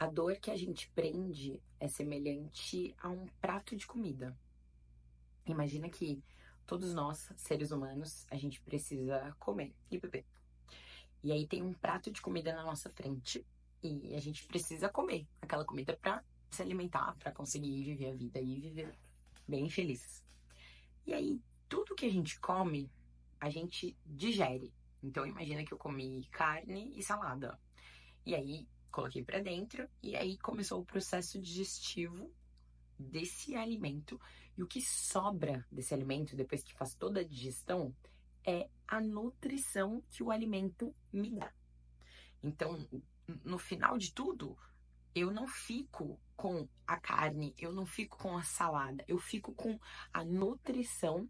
A dor que a gente prende é semelhante a um prato de comida. Imagina que todos nós, seres humanos, a gente precisa comer e beber. E aí tem um prato de comida na nossa frente e a gente precisa comer aquela comida para se alimentar, para conseguir viver a vida e viver bem feliz. E aí tudo que a gente come, a gente digere. Então imagina que eu comi carne e salada. E aí coloquei para dentro e aí começou o processo digestivo desse alimento. E o que sobra desse alimento depois que faz toda a digestão é a nutrição que o alimento me dá. Então, no final de tudo, eu não fico com a carne, eu não fico com a salada, eu fico com a nutrição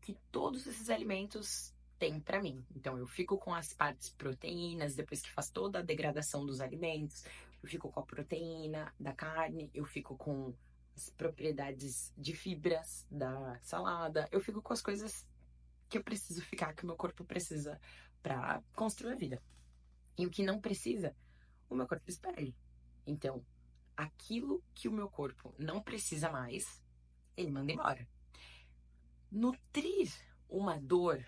que todos esses alimentos têm para mim. Então, eu fico com as partes proteínas, depois que faz toda a degradação dos alimentos, eu fico com a proteína da carne, eu fico com as propriedades de fibras da salada, eu fico com as coisas que eu preciso ficar, que o meu corpo precisa para construir a vida. E o que não precisa, o meu corpo espere. Então, aquilo que o meu corpo não precisa mais, ele manda embora. Nutrir uma dor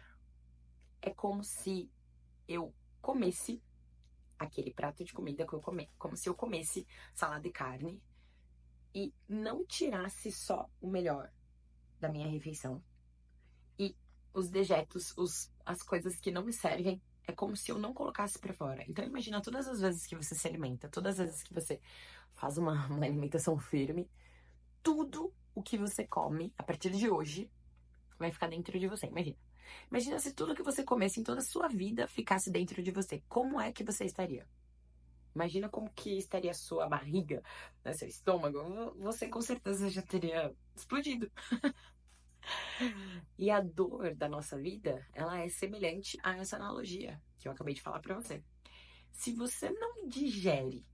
é como se eu comesse aquele prato de comida que eu comi, como se eu comesse salada e carne e não tirasse só o melhor da minha refeição e os dejetos, as coisas que não me servem, é como se eu não colocasse pra fora. Então imagina todas as vezes que você se alimenta, todas as vezes que você faz uma alimentação firme, tudo o que você come a partir de hoje vai ficar dentro de você. Imagina. Imagina se tudo que você comesse em toda a sua vida ficasse dentro de você. Como é que você estaria? Imagina como que estaria a sua barriga, né, seu estômago. Você com certeza já teria explodido. E a dor da nossa vida, ela é semelhante a essa analogia que eu acabei de falar pra você. Se você não digere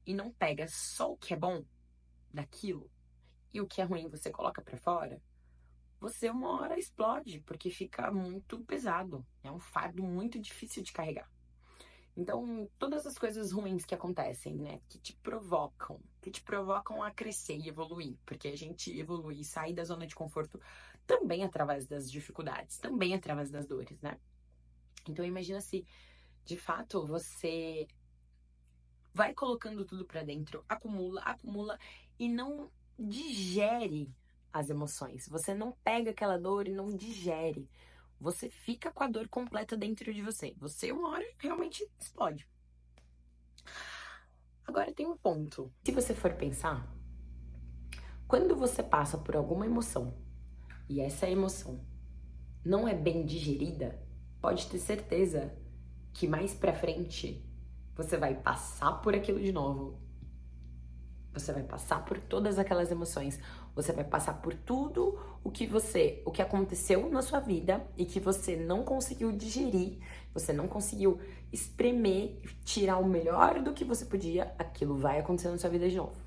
e não pega só o que é bom daquilo e o que é ruim você coloca pra fora, você uma hora explode, porque fica muito pesado. É um fardo muito difícil de carregar. Então, todas as coisas ruins que acontecem, né, que te provocam a crescer e evoluir, porque a gente evolui e sai da zona de conforto também através das dificuldades, também através das dores, né? Então, imagina se, de fato, você vai colocando tudo pra dentro, acumula, acumula e não digere as emoções. Você não pega aquela dor e não digere. Você fica com a dor completa dentro de você. Você, uma hora, realmente explode. Agora tem um ponto. Se você for pensar, quando você passa por alguma emoção e essa emoção não é bem digerida, pode ter certeza que mais pra frente você vai passar por aquilo de novo. Você vai passar por todas aquelas emoções. Você vai passar por tudo o que aconteceu na sua vida e que você não conseguiu digerir, você não conseguiu espremer, tirar o melhor do que você podia, aquilo vai acontecer na sua vida de novo.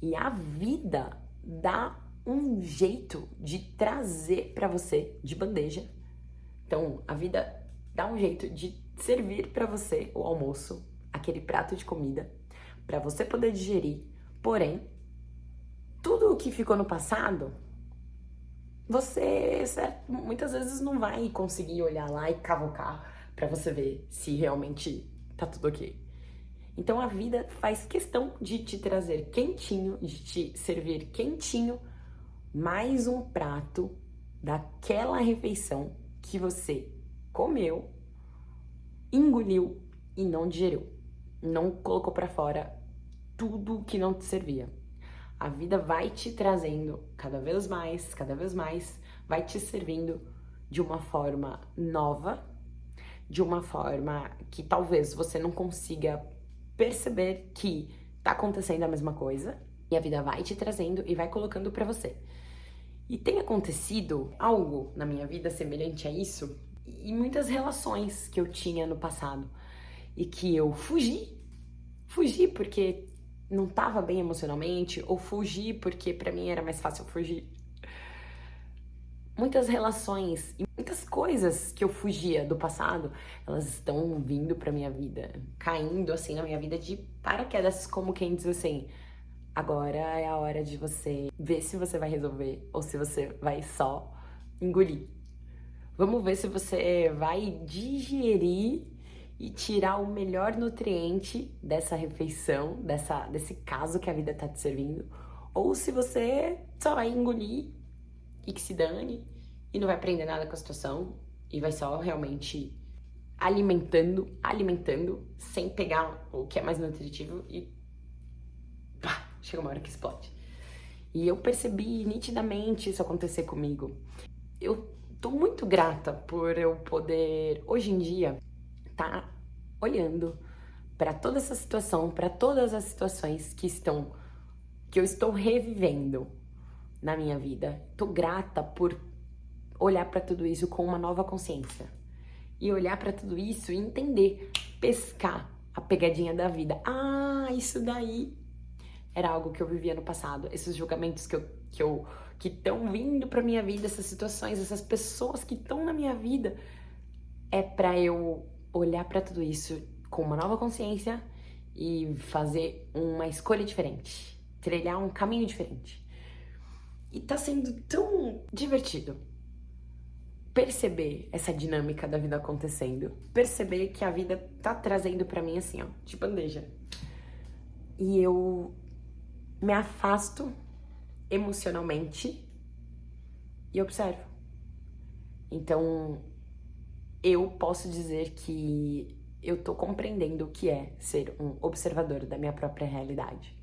E a vida dá um jeito de trazer pra você de bandeja. Então, a vida dá um jeito de servir pra você o almoço, aquele prato de comida, pra você poder digerir. Porém, tudo o que ficou no passado, você muitas vezes não vai conseguir olhar lá e cavocar pra você ver se realmente tá tudo ok. Então a vida faz questão de te trazer quentinho, de te servir quentinho, mais um prato daquela refeição que você comeu, engoliu e não digeriu. Não colocou pra fora tudo que não te servia. A vida vai te trazendo cada vez mais, vai te servindo de uma forma nova, de uma forma que talvez você não consiga perceber que tá acontecendo a mesma coisa, e a vida vai te trazendo e vai colocando pra você. E tem acontecido algo na minha vida semelhante a isso, e muitas relações que eu tinha no passado, e que eu fugi porque não tava bem emocionalmente, ou fugi porque pra mim era mais fácil fugir. Muitas relações e muitas coisas que eu fugia do passado, elas estão vindo pra minha vida, caindo assim na minha vida de paraquedas, como quem diz assim, agora é a hora de você ver se você vai resolver ou se você vai só engolir. Vamos ver se você vai digerir e tirar o melhor nutriente dessa refeição, desse caso que a vida tá te servindo, ou se você só vai engolir e que se dane e não vai aprender nada com a situação e vai só realmente alimentando, sem pegar o que é mais nutritivo e pá, chega uma hora que explode. E eu percebi nitidamente isso acontecer comigo. Eu tô muito grata por eu poder, hoje em dia, tá olhando para toda essa situação, para todas as situações que eu estou revivendo na minha vida. Tô grata por olhar para tudo isso com uma nova consciência. E olhar para tudo isso e entender, pescar a pegadinha da vida. Ah, isso daí era algo que eu vivia no passado. Esses julgamentos que estão vindo pra minha vida, essas situações, essas pessoas que estão na minha vida, é pra eu olhar pra tudo isso com uma nova consciência e fazer uma escolha diferente, trilhar um caminho diferente. E tá sendo tão divertido perceber essa dinâmica da vida acontecendo, perceber que a vida tá trazendo pra mim assim, ó, de bandeja. E eu me afasto emocionalmente e observo. Então, eu posso dizer que eu tô compreendendo o que é ser um observador da minha própria realidade.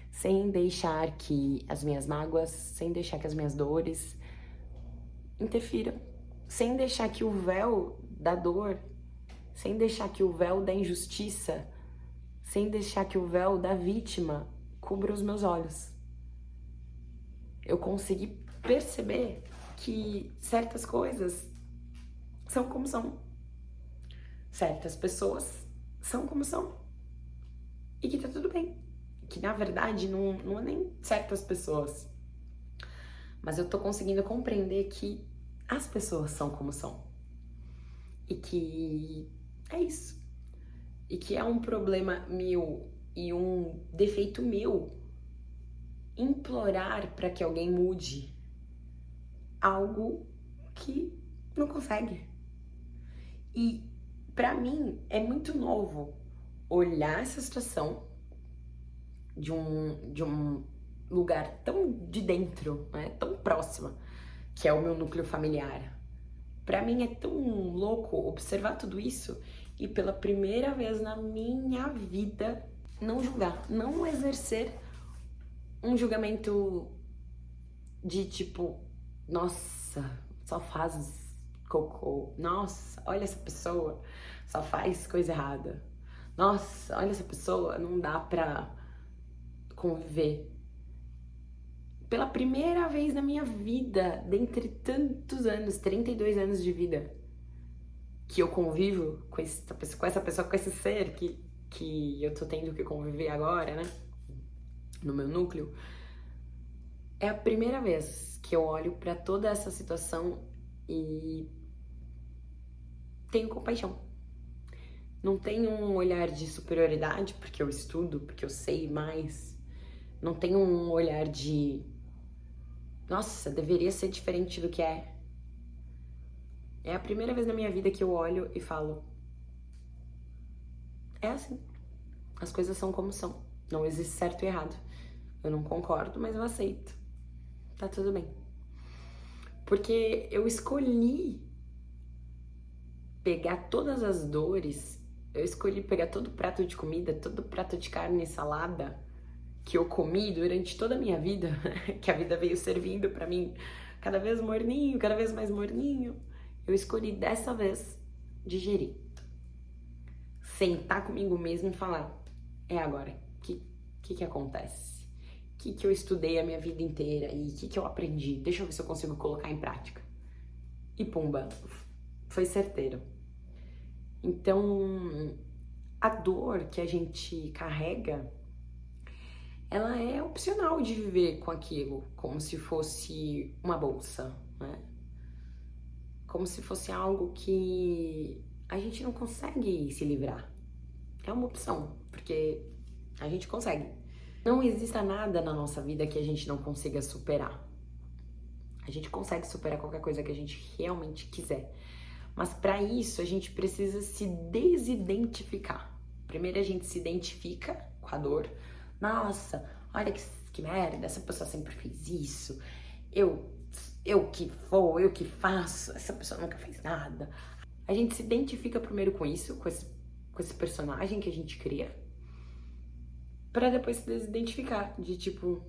Sem deixar que as minhas mágoas, sem deixar que as minhas dores interfiram. Sem deixar que o véu da dor, sem deixar que o véu da injustiça, sem deixar que o véu da vítima cubra os meus olhos. Eu consegui perceber que certas coisas são como são. Certas pessoas são como são. E que tá tudo bem. Que na verdade não é nem certas pessoas. Mas eu tô conseguindo compreender que as pessoas são como são. E que é isso. E que é um problema meu e um defeito meu implorar para que alguém mude algo que não consegue. E pra mim é muito novo olhar essa situação de um lugar tão de dentro, né, tão próxima, que é o meu núcleo familiar. Pra mim é tão louco observar tudo isso e pela primeira vez na minha vida não julgar, não exercer um julgamento de tipo, nossa, só faz cocô, nossa, olha essa pessoa, só faz coisa errada, nossa, olha essa pessoa, não dá pra conviver. Pela primeira vez na minha vida, dentre tantos anos, 32 anos de vida, que eu convivo com essa pessoa, com esse ser que eu tô tendo que conviver agora, né? No meu núcleo, é a primeira vez que eu olho pra toda essa situação e tenho compaixão. Não tenho um olhar de superioridade, porque eu estudo, porque eu sei mais. Não tenho um olhar de, nossa, deveria ser diferente do que é. É a primeira vez na minha vida que eu olho e falo, é assim. As coisas são como são. Não existe certo e errado. Eu não concordo, mas eu aceito. Tá tudo bem. Porque eu escolhi pegar todas as dores, eu escolhi pegar todo o prato de comida, todo o prato de carne e salada que eu comi durante toda a minha vida, que a vida veio servindo pra mim cada vez morninho, cada vez mais morninho. Eu escolhi dessa vez digerir. Sentar comigo mesmo e falar, é agora, o que acontece? O que eu estudei a minha vida inteira e o que eu aprendi? Deixa eu ver se eu consigo colocar em prática. E pumba, foi certeiro. Então, a dor que a gente carrega, ela é opcional de viver com aquilo, como se fosse uma bolsa, né? como se fosse algo que a gente não consegue se livrar. É uma opção, porque a gente consegue. Não exista nada na nossa vida que a gente não consiga superar. A gente consegue superar qualquer coisa que a gente realmente quiser. Mas para isso a gente precisa se desidentificar. Primeiro a gente se identifica com a dor. Nossa, olha que merda, essa pessoa sempre fez isso. Eu que faço, essa pessoa nunca fez nada. A gente se identifica primeiro com isso, com esse personagem que a gente cria, pra depois se desidentificar, de tipo,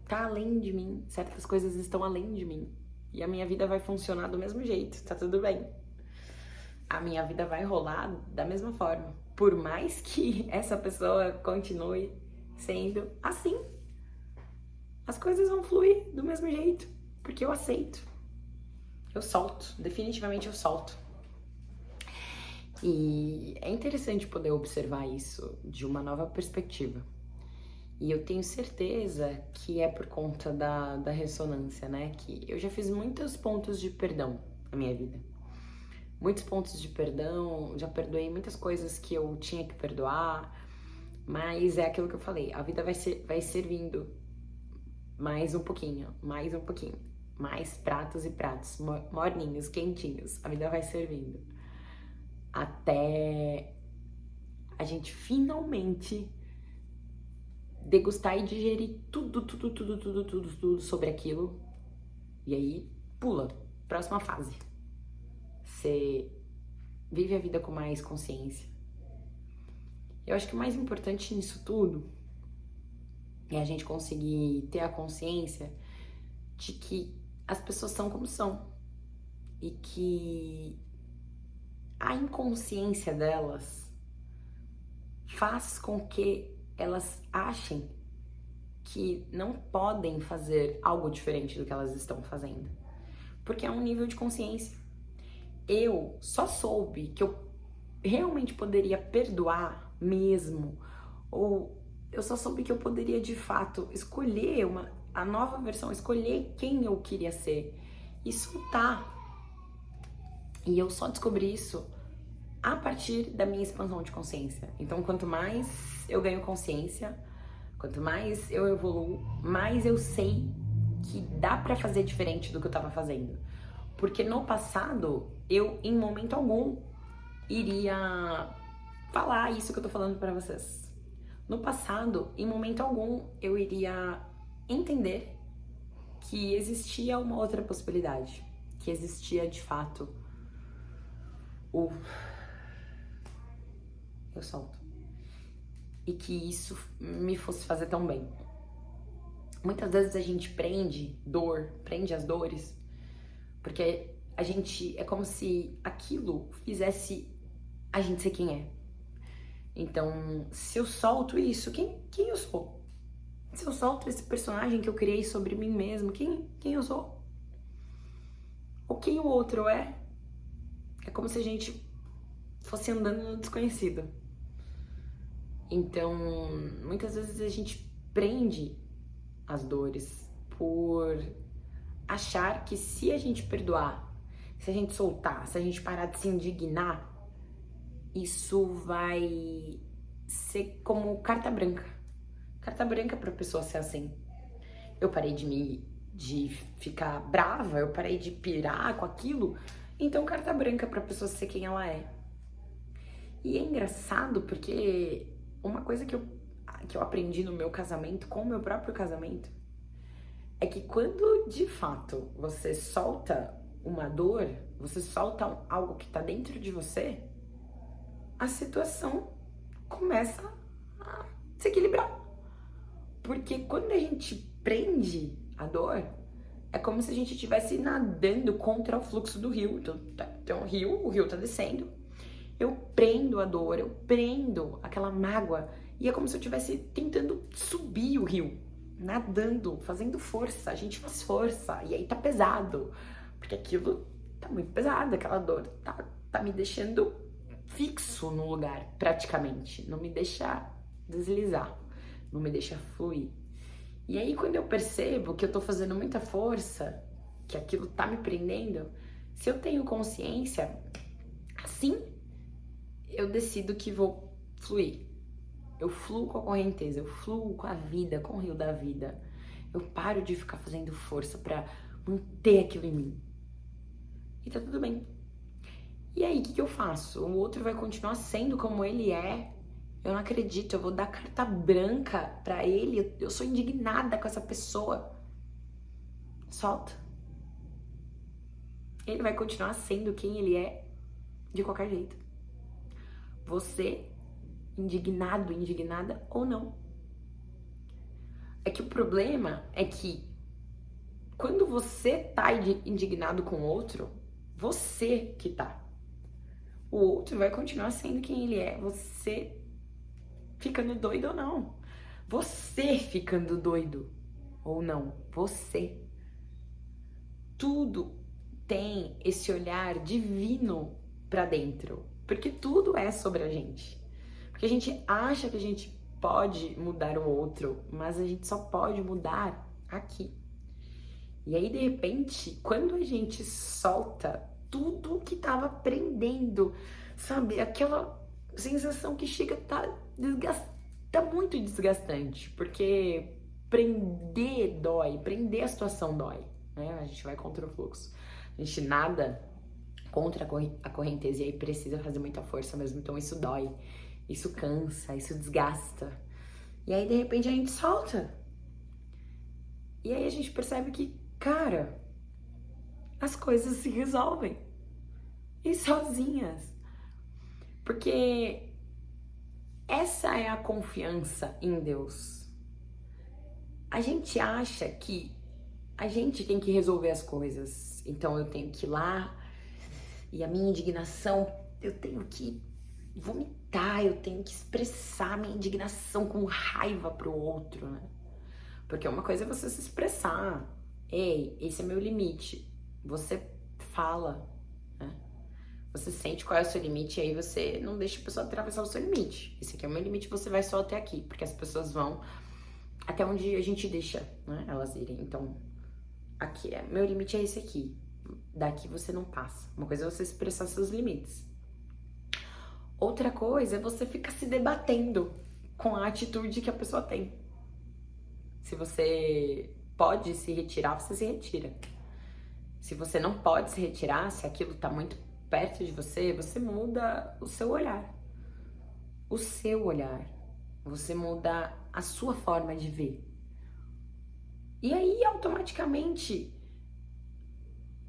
tá além de mim, certas coisas estão além de mim. E a minha vida vai funcionar do mesmo jeito, tá tudo bem. A minha vida vai rolar da mesma forma. Por mais que essa pessoa continue sendo assim, as coisas vão fluir do mesmo jeito, porque eu aceito. Eu solto, definitivamente eu solto. E é interessante poder observar isso de uma nova perspectiva. E eu tenho certeza que é por conta da ressonância, né? Que eu já fiz muitos pontos de perdão na minha vida. Muitos pontos de perdão, já perdoei muitas coisas que eu tinha que perdoar, mas é aquilo que eu falei, a vida vai servindo mais um pouquinho, mais um pouquinho, mais pratos e pratos, morninhos, quentinhos, a vida vai servindo. Até a gente finalmente degustar e digerir tudo sobre aquilo. E aí, pula, próxima fase. Você vive a vida com mais consciência. Eu acho que o mais importante nisso tudo é a gente conseguir ter a consciência de que as pessoas são como são. E que a inconsciência delas faz com que elas achem que não podem fazer algo diferente do que elas estão fazendo. Porque é um nível de consciência. Eu só soube que eu realmente poderia perdoar mesmo, ou eu só soube que eu poderia de fato escolher a nova versão, escolher quem eu queria ser e soltar. E eu só descobri isso a partir da minha expansão de consciência. Então, quanto mais eu ganho consciência, quanto mais eu evoluo, mais eu sei que dá pra fazer diferente do que eu tava fazendo. Porque no passado, eu, em momento algum, iria falar isso que eu tô falando pra vocês. No passado, em momento algum, eu iria entender que existia uma outra possibilidade. Que existia, de fato, eu solto. E que isso me fosse fazer tão bem. Muitas vezes a gente prende as dores, porque a gente, é como se aquilo fizesse a gente ser quem é. Então, se eu solto isso, quem eu sou? Se eu solto esse personagem que eu criei sobre mim mesmo, quem eu sou? Ou quem o outro é? É como se a gente fosse andando no desconhecido. Então, muitas vezes a gente prende as dores por achar que se a gente perdoar, se a gente soltar, se a gente parar de se indignar, isso vai ser como carta branca. Carta branca pra pessoa ser assim. Eu parei de ficar brava, eu parei de pirar com aquilo, então carta branca pra pessoa ser quem ela é. E é engraçado porque uma coisa que eu aprendi no meu casamento, com o meu próprio casamento, é que quando de fato você solta uma dor, você solta algo que tá dentro de você, a situação começa a se equilibrar. Porque quando a gente prende a dor, é como se a gente estivesse nadando contra o fluxo do rio. Então o rio tá descendo, eu prendo a dor, eu prendo aquela mágoa, e é como se eu estivesse tentando subir o rio, nadando, fazendo força. A gente faz força, e aí tá pesado, porque aquilo tá muito pesado, aquela dor tá me deixando fixo no lugar, praticamente. Não me deixa deslizar, não me deixa fluir. E aí, quando eu percebo que eu tô fazendo muita força, que aquilo tá me prendendo, se eu tenho consciência, assim eu decido que vou fluir. Eu fluo com a correnteza, eu fluo com a vida, com o rio da vida. Eu paro de ficar fazendo força pra manter aquilo em mim. E tá tudo bem. E aí, o que eu faço? O outro vai continuar sendo como ele é. Eu não acredito, eu vou dar carta branca pra ele. Eu sou indignada com essa pessoa. Solta. Ele vai continuar sendo quem ele é de qualquer jeito. Você, indignado, indignada ou não. É que o problema é que quando você tá indignado com o outro, você que tá. O outro vai continuar sendo quem ele é. Você ficando doido ou não. Você ficando doido ou não. Você. Tudo tem esse olhar divino pra dentro. Porque tudo é sobre a gente. Porque a gente acha que a gente pode mudar o outro, mas a gente só pode mudar aqui. E aí, de repente, quando a gente solta tudo que tava prendendo, sabe? Aquela sensação que chega tá muito desgastante, porque prender dói, prender a situação dói, né? A gente vai contra o fluxo. A gente nada contra a correnteza e aí precisa fazer muita força mesmo, então isso dói, isso cansa, isso desgasta. E aí, de repente, a gente solta. E aí a gente percebe que, cara, as coisas se resolvem. E sozinhas. Porque essa é a confiança em Deus. A gente acha que a gente tem que resolver as coisas. Então eu tenho que ir lá e a minha indignação, eu tenho que vomitar, eu tenho que expressar minha indignação com raiva pro outro, né? Porque uma coisa é você se expressar. Ei, esse é meu limite. Você fala, né? Você sente qual é o seu limite e aí você não deixa a pessoa atravessar o seu limite. Esse aqui é o meu limite, você vai só até aqui. Porque as pessoas vão até onde a gente deixa, né, elas irem. Então, aqui é, meu limite é esse aqui. Daqui você não passa. Uma coisa é você expressar seus limites. Outra coisa é você ficar se debatendo com a atitude que a pessoa tem. Se você pode se retirar, você se retira. Se você não pode se retirar, se aquilo tá muito perto de você, você muda o seu olhar. O seu olhar. Você muda a sua forma de ver. E aí, automaticamente,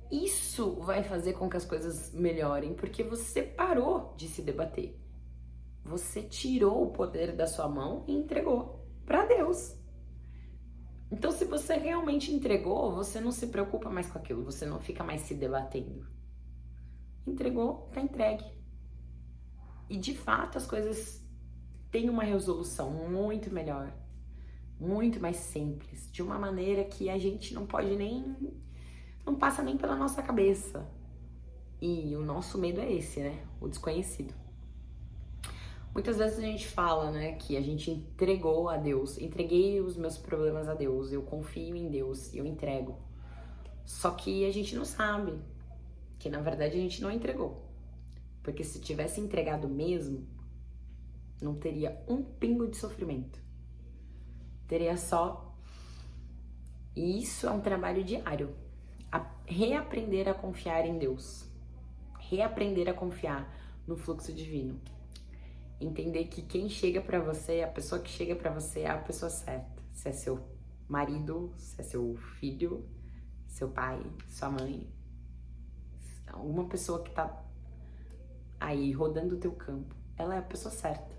isso vai fazer com que as coisas melhorem, porque você parou de se debater. Você tirou o poder da sua mão e entregou para Deus. Então, se você realmente entregou, você não se preocupa mais com aquilo, você não fica mais se debatendo. Entregou, tá entregue. E de fato as coisas têm uma resolução muito melhor, muito mais simples, de uma maneira que a gente não pode nem, não passa nem pela nossa cabeça. E o nosso medo é esse, né? O desconhecido. Muitas vezes a gente fala, né, que a gente entregou a Deus, entreguei os meus problemas a Deus, eu confio em Deus, eu entrego. Só que a gente não sabe que na verdade a gente não entregou. Porque se tivesse entregado mesmo, não teria um pingo de sofrimento. Teria só... E isso é um trabalho diário. Reaprender a confiar em Deus. Reaprender a confiar no fluxo divino. Entender que quem chega pra você, a pessoa que chega pra você é a pessoa certa. Se é seu marido, se é seu filho, seu pai, sua mãe. Alguma pessoa que tá aí rodando o teu campo. Ela é a pessoa certa.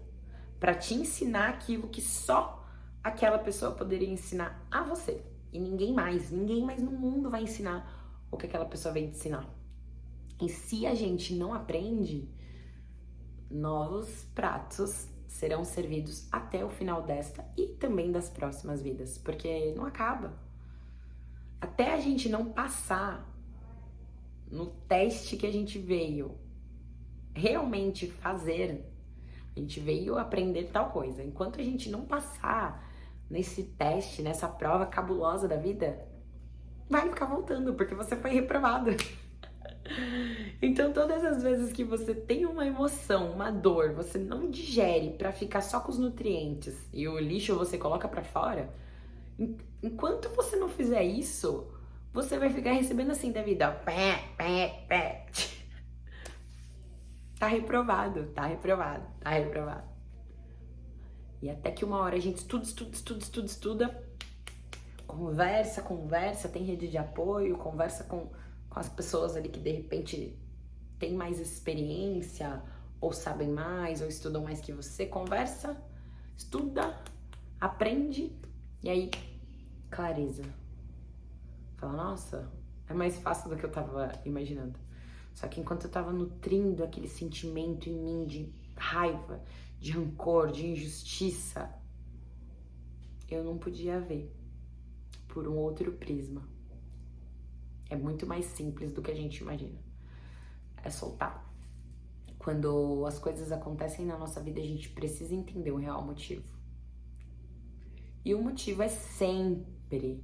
Pra te ensinar aquilo que só aquela pessoa poderia ensinar a você. E ninguém mais no mundo vai ensinar o que aquela pessoa vem te ensinar. E se a gente não aprende, novos pratos serão servidos até o final desta e também das próximas vidas, porque não acaba. Até a gente não passar no teste que a gente veio realmente fazer, a gente veio aprender tal coisa. Enquanto a gente não passar nesse teste, nessa prova cabulosa da vida, vai ficar voltando, porque você foi reprovado. Então, todas as vezes que você tem uma emoção, uma dor, você não digere pra ficar só com os nutrientes e o lixo você coloca pra fora, enquanto você não fizer isso, você vai ficar recebendo assim da vida, ó, pé, pé, pé. Tá reprovado, tá reprovado, tá reprovado. E até que uma hora a gente estuda, conversa, tem rede de apoio, conversa com as pessoas ali que de repente têm mais experiência, ou sabem mais, ou estudam mais que você, conversa, estuda, aprende, e aí, clareza. Fala, nossa, é mais fácil do que eu tava imaginando. Só que enquanto eu tava nutrindo aquele sentimento em mim de raiva, de rancor, de injustiça, eu não podia ver por um outro prisma. É muito mais simples do que a gente imagina. É soltar. Quando as coisas acontecem na nossa vida, a gente precisa entender o real motivo. E o motivo é sempre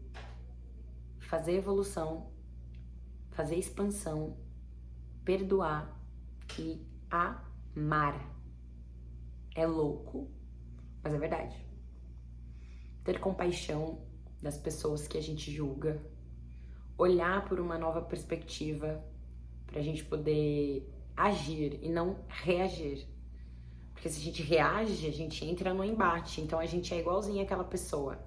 fazer evolução, fazer expansão, perdoar e amar. É louco, mas é verdade. Ter compaixão das pessoas que a gente julga, olhar por uma nova perspectiva pra gente poder agir e não reagir. Porque se a gente reage, a gente entra no embate, então a gente é igualzinho àquela pessoa.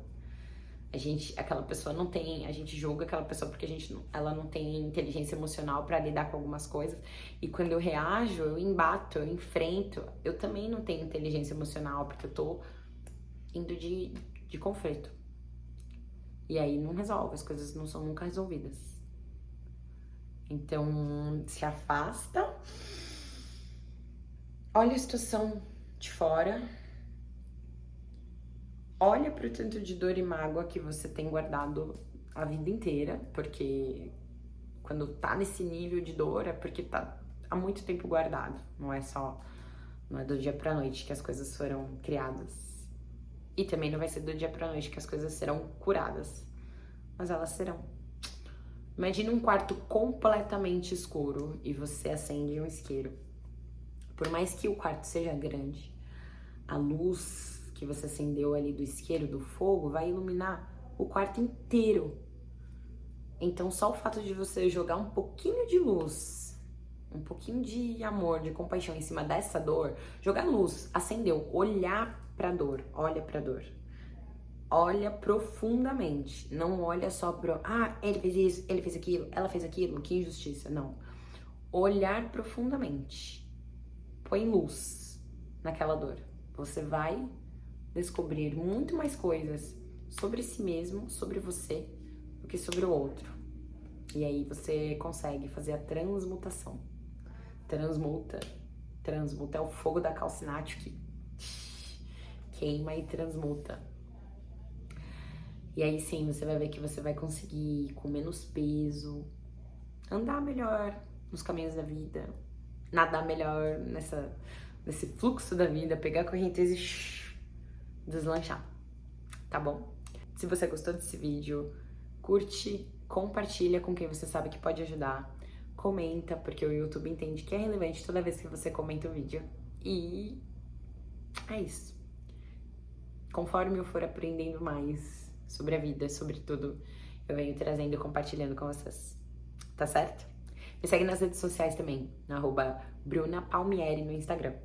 Aquela pessoa não tem, a gente julga aquela pessoa porque ela não tem inteligência emocional pra lidar com algumas coisas. E quando eu reajo, eu embato, eu enfrento, eu também não tenho inteligência emocional porque eu tô indo de conflito. E aí não resolve, as coisas não são nunca resolvidas. Então, se afasta, olha a situação de fora, olha pro tanto de dor e mágoa que você tem guardado a vida inteira, porque quando tá nesse nível de dor é porque tá há muito tempo guardado, não é do dia pra noite que as coisas foram criadas. E também não vai ser do dia pra noite que as coisas serão curadas, mas elas serão. Imagina um quarto completamente escuro e você acende um isqueiro. Por mais que o quarto seja grande, a luz que você acendeu ali do isqueiro, do fogo, vai iluminar o quarto inteiro. Então só o fato de você jogar um pouquinho de luz, um pouquinho de amor, de compaixão em cima dessa dor, jogar luz, acendeu, olhar pra dor, olha pra dor. Olha profundamente, não olha só pro, ele fez isso, ele fez aquilo, ela fez aquilo, que injustiça, não. Olhar profundamente, põe luz naquela dor. Você vai descobrir muito mais coisas sobre si mesmo, sobre você, do que sobre o outro. E aí você consegue fazer a transmutação. Transmuta é o fogo da calcinate que queima e transmuta. E aí sim, você vai ver que você vai conseguir, com menos peso, andar melhor nos caminhos da vida, nadar melhor nesse fluxo da vida, pegar a correnteza e deslanchar, tá bom? Se você gostou desse vídeo, curte, compartilha com quem você sabe que pode ajudar, comenta, porque o YouTube entende que é relevante toda vez que você comenta o vídeo. E é isso. Conforme eu for aprendendo mais sobre a vida, sobre tudo, eu venho trazendo e compartilhando com vocês. Tá certo? Me segue nas redes sociais também, @BrunaPalmieri no Instagram.